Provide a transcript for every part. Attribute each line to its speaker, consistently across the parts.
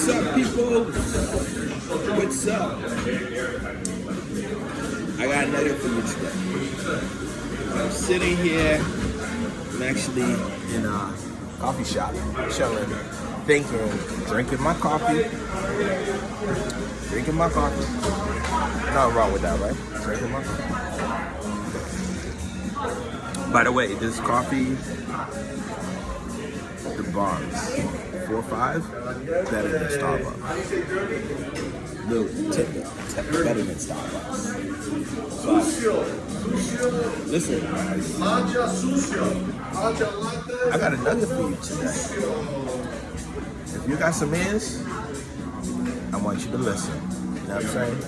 Speaker 1: What's up, people? What's up? I got a nugget for you today. I'm sitting here. I'm actually in a coffee shop, chilling, thinking, drinking my coffee. Nothing wrong with that, right? Drinking my coffee. By the way, this coffee, the bombs, 4 or 5, better than Starbucks. Little tip, better than Starbucks. But listen, guys, I got a nugget for you today. If you got some ears, I want you to listen. You know what I'm saying?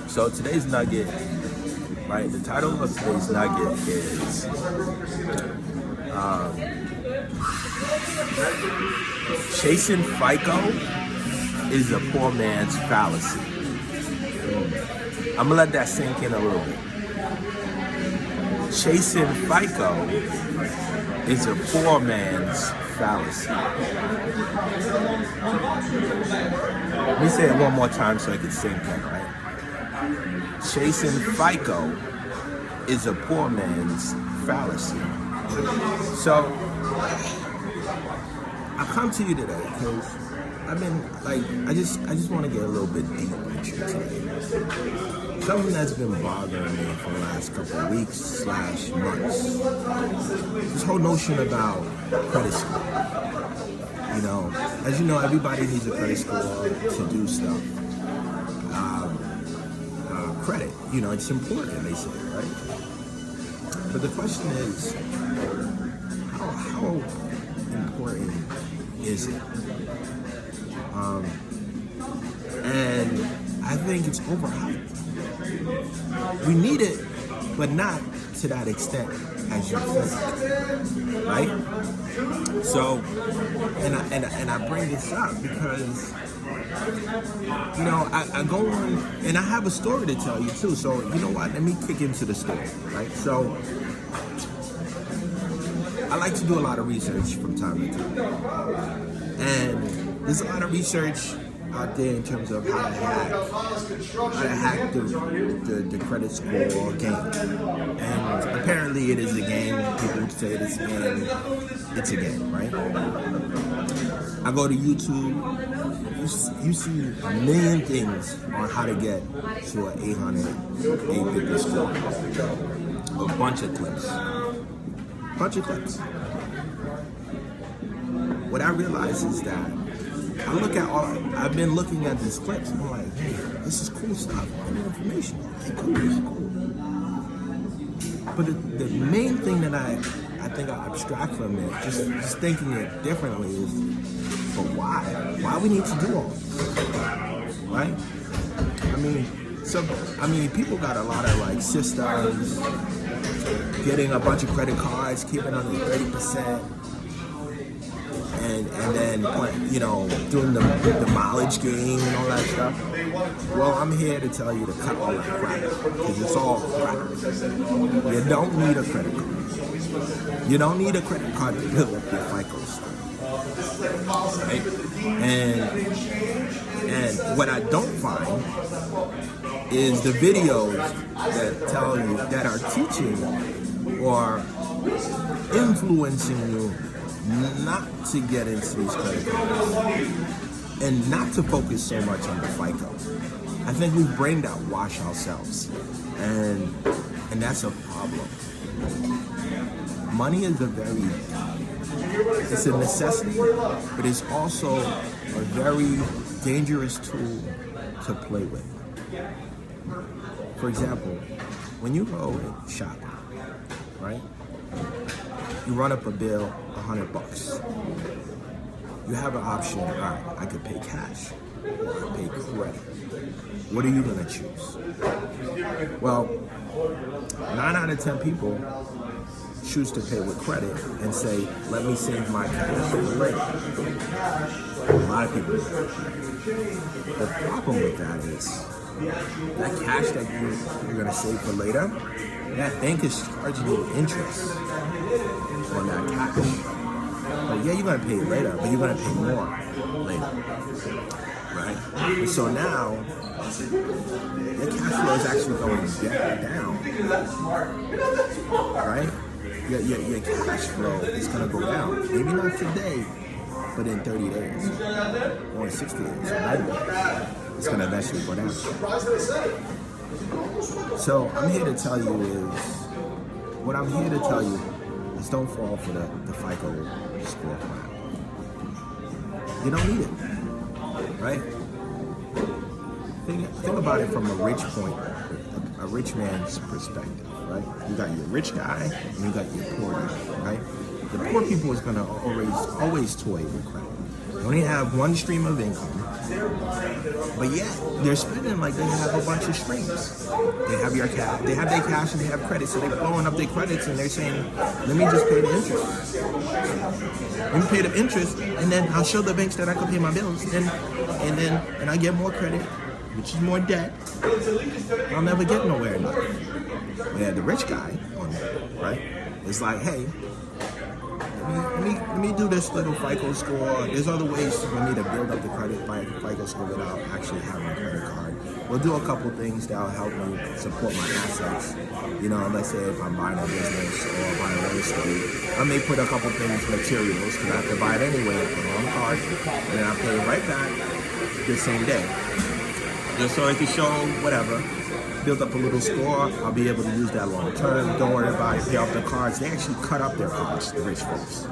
Speaker 1: So today's nugget, right? The title of today's nugget is Chasing Fico is a poor man's fallacy. I'm gonna let that sink in a little bit. Chasing Fico is a poor man's fallacy. Let me say it one more time so I can sink in, right? Chasing Fico is a poor man's fallacy. So, I come to you today because I've been I just want to get a little bit deeper with you today. Something that's been bothering me for the last couple of weeks / months. This whole notion about credit score. You know, as you know, everybody needs a credit score to do stuff. Credit, you know, it's important, they say, right? But the question is, how important is it? And I think it's overhyped. We need it, but not to that extent as you think, right? So, and I bring this up because, you know, I go on, and I have a story to tell you too. So, you know what? Let me kick into the story, right? So, I like to do a lot of research from time to time, and there's a lot of research out there in terms of how to hack the credit score game. And apparently it is a game. People say it's a game. It's a game, right? I go to YouTube. You see a million things on how to get to an 850 score. A bunch of clips. What I realize is that I've been looking at these clips and I'm like, hey, this is cool stuff. I need information. Hey, cool. But the main thing that I think I abstract from it, just thinking it differently, is, but why? Why we need to do all this, right? I mean, people got a lot of systems, getting a bunch of credit cards, keeping under 30%. And then, you know, doing the mileage game and all that stuff. Well, I'm here to tell you to cut all that crap, because it's all crap. You don't need a credit card. You don't need a credit card to build up your FICO score. Right? And what I don't find is the videos that tell you, that are teaching or influencing you not to get into these credit cards and not to focus so much on the FICO. I think we've brain wash ourselves, and that's a problem. Money is it's a necessity, but it's also a very dangerous tool to play with. For example, when you go shopping, right? You run up a bill, $100. You have an option. All right, I could pay cash or I could pay credit. What are you gonna choose? Well, 9 out of 10 people choose to pay with credit and say, let me save my cash for later. A lot of people do that. The problem with that is that cash that you're gonna save for later, that bank is charging you interest on that cash. But yeah, you're gonna pay it later, but you're gonna pay more later, right? And so now your cash flow is actually going down, right? Your cash flow is gonna go down. Maybe not today, but in 30 days, or 60 days, or 90 days, it's gonna eventually go down. So I'm here to tell you is don't fall for the FICO score crap. You don't need it, right? Think about it from a rich man's perspective, right? You got your rich guy and you got your poor guy, right? The poor people is gonna always toy with credit. They only have one stream of income, but yet they're spending like they have a bunch of streams. They have their cash and they have credit, so they're blowing up their credits and they're saying, let me just pay the interest. Let me pay the interest, and then I'll show the banks that I can pay my bills, and I get more credit, which is more debt. I'll never get nowhere in life. Yeah, the rich guy on that, right? It's like, hey, let me do this little FICO score. There's other ways for me to build up the FICO score without actually having a credit card. We'll do a couple things that'll help me support my assets. You know, let's say if I'm buying a business or buying real estate, I may put a couple things, materials, because I have to buy it anyway, put it on the card, and then I'll pay it right back the same day. Just so I can show whatever. Build up a little score, I'll be able to use that long term. Don't worry about it, pay off the cards. They actually cut up their cards, the rich folks.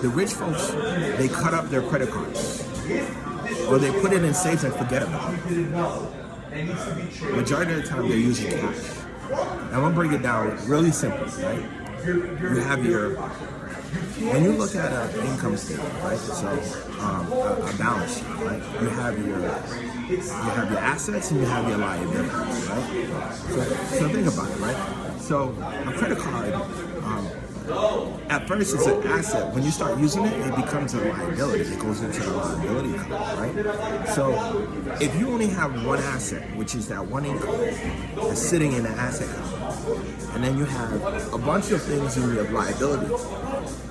Speaker 1: The rich folks, they cut up their credit cards. Or they put it in safes and forget about it. Majority of the time, they're using cash. I'm gonna break it down really simple, right? You have when you look at an income statement, right? So a balance sheet, right? You have your assets and you have your liabilities, right? So think about it, right? So a credit card, at first it's an asset. When you start using it, it becomes a liability. It goes into the liability column, right? So if you only have one asset, which is that one income that's sitting in the asset column, and then you have a bunch of things in your liability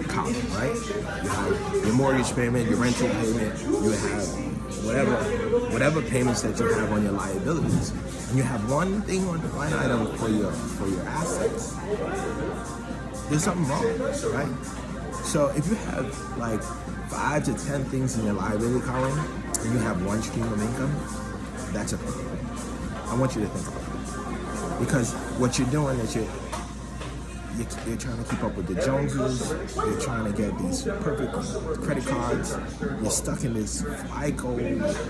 Speaker 1: column, right? You have your mortgage payment, your rental payment, you have whatever payments that you have on your liabilities, and you have one thing on the line item for your assets. There's something wrong, right? So if you have like 5 to 10 things in your liability column and you have one stream of income, that's a problem. I want you to think about it. Because what you're doing is you're trying to keep up with the Joneses, you're trying to get these perfect credit cards, you're stuck in this FICO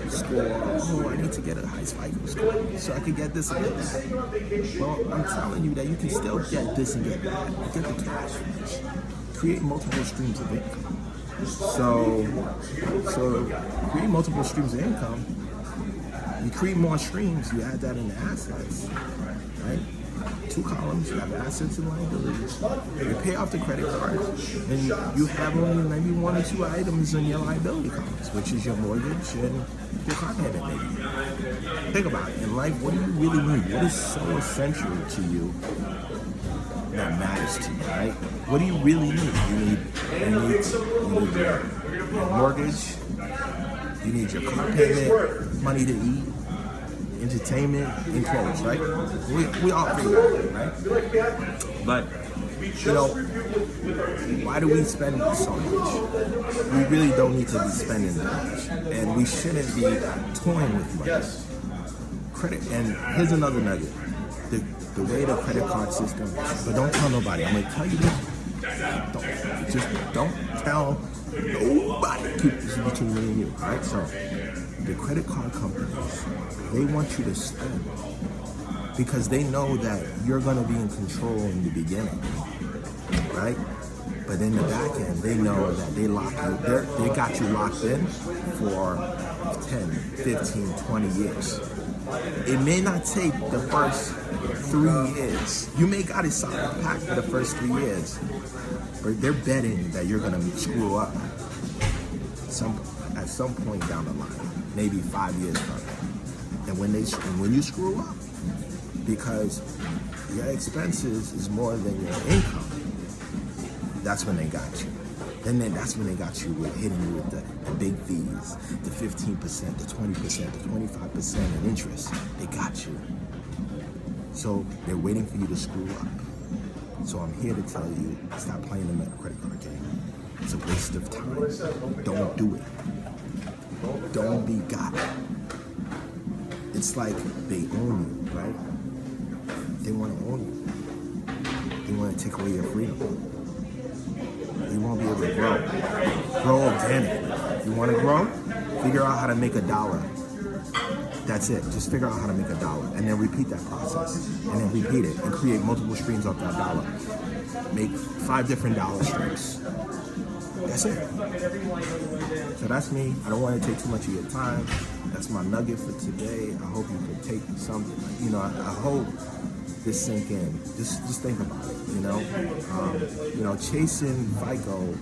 Speaker 1: score. Oh, I need to get a high FICO score so I can get this and get that. Well, I'm telling you that you can still get this and get that. Get the cash first. Create multiple streams of income. So create multiple streams of income. You create more streams, you add that in the assets, right? 2 columns, you have assets and liabilities. You pay off the credit cards, and you have only maybe 1 or 2 items in your liability columns, which is your mortgage and your car payment, maybe. Think about it. In life, what do you really need? What is so essential to you that matters to you, right? What do you really need? You need your mortgage, you need your car payment, money to eat, entertainment, and clothes, right? We all figure it out, right? But, you know, why do we spend so much? We really don't need to be spending that much. And we shouldn't be toying with money. Credit, and here's another nugget. The way the credit card system, but don't tell nobody. I'm gonna tell you this. Don't tell nobody. Keep this between me and you, right? So, the credit card companies, they want you to spend because they know that you're going to be in control in the beginning, right? But in the back end, they know that they got you locked in for 10, 15, 20 years. It may not take the first 3 years. You may got it solid packed for the first 3 years, but they're betting that you're going to screw up at some point down the line. Maybe 5 years from now. And when you screw up, because your expenses is more than your income, that's when they got you. And then that's when they got you with hitting you with the big fees, the 15%, the 20%, the 25% in interest. They got you. So they're waiting for you to screw up. So I'm here to tell you, stop playing the credit card game. It's a waste of time. Don't do it. Don't be got. It's like they own you, right? They want to own you. They want to take away your freedom. You won't be able to grow. Grow organically. You want to grow? Figure out how to make $1. That's it. Just figure out how to make $1 and then repeat that process. And then repeat it and create multiple streams off that $1. Make 5 different dollar streams. That's it. So that's me. I don't want to take too much of your time. That's my nugget for today. I hope you can take something. You know, I hope this sink in. Just think about it. You know, chasing Fico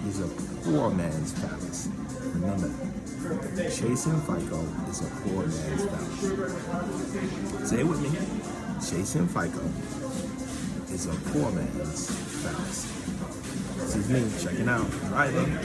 Speaker 1: is a poor man's fallacy. Remember that. Chasing Fico is a poor man's fallacy. Say it with me. Chasing Fico is a poor man's fallacy. This is me checking out. Driving.